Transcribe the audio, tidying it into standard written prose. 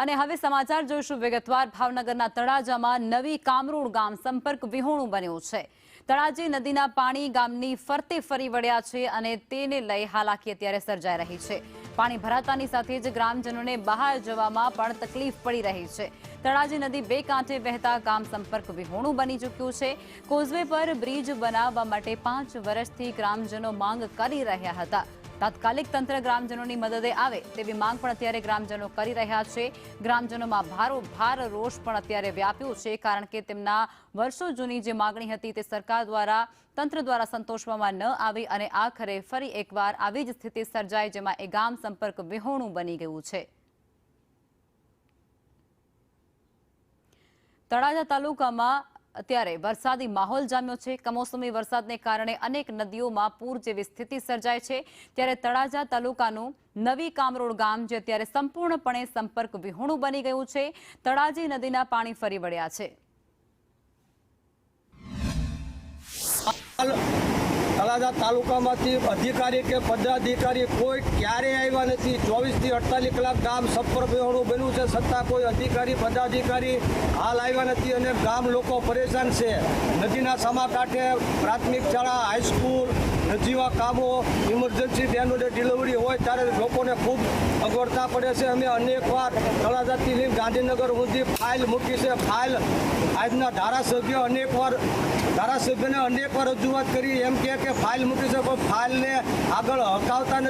અને હવે સમાચાર જોઈશું વિગતવાર। ભાવનગરના તળાજામાં નવી કામરોડ ગામ સંપર્ક વિહોણું બન્યું છે। તળાજી નદીના પાણી ગામની ફરતે ફરી વળ્યા છે અને તેને લઈ હાલાકી અત્યારે સર્જાઈ રહી છે। પાણી ભરાતાની સાથે જ ગ્રામજનોને બહાર જવામાં પણ તકલીફ પડી રહી છે। તળાજી નદી બે કાંઠે વહેતા ગામ સંપર્ક વિહોણું બની ચૂક્યું છે। કોઝવે પર બ્રિજ બનાવવા માટે 5 વર્ષથી ગ્રામજનો માંગ કરી રહ્યા હતા। તાત્કાલિક તંત્ર ગ્રામજનોની મદદે આવે તેવી માંગ પણ અત્યારે ગ્રામજનો કરી રહ્યા છે। ગ્રામજનોમાં ભારોભાર રોષ પણ અત્યારે વ્યાપ્યો છે, કારણ કે તેમના વર્ષો જૂની જે માંગણી હતી તે સરકાર દ્વારા તંત્ર દ્વારા સંતોષવામાં ન આવી અને આખરે ફરી એકવાર આવી જ સ્થિતિ સર્જાઈ, જેમાં એ ગામ સંપર્ક વિહોણું બની ગયું છે। તળાજા તાલુકામાં અત્યારે વરસાદી માહોલ જામ્યો છે। કમોસમી વરસાદને કારણે અનેક નદીઓમાં પૂર જેવી સ્થિતિ સર્જાય છે। ત્યારે તળાજા તાલુકાનું નવી કામરોડ ગામ જે અત્યારે સંપૂર્ણપણે સંપર્ક વિહોણું બની ગયું છે। તળાજી નદીના પાણી ફરી વળ્યા છે। તળાજા તાલુકામાંથી અધિકારી કે પદાધિકારી કોઈ ક્યારેય આવ્યા નથી। 24 થી 48 કલાક ગામ સંપર્ક વિહોણું બન્યું છે, છતાં કોઈ અધિકારી પદાધિકારી હાલ આવ્યા નથી અને ગામ લોકો પરેશાન છે। નદીના સમા કાંઠે પ્રાથમિક શાળા, હાઈસ્કૂલ, નજીવા કામો, ઇમરજન્સી બહેનોને ડિલિવરી હોય ત્યારે લોકોને ખૂબ અગવડતા પડે છે। અમે અનેકવાર તળાજાથી લઈને ગાંધીનગર સુધી ફાઇલ મૂકી છે। આજના ધારાસભ્યને અનેકવાર રજૂઆત કરી, એમ કે ફાઇલ મૂકી છે, પણ ફાઇલને આગળ હકાવતા નથી।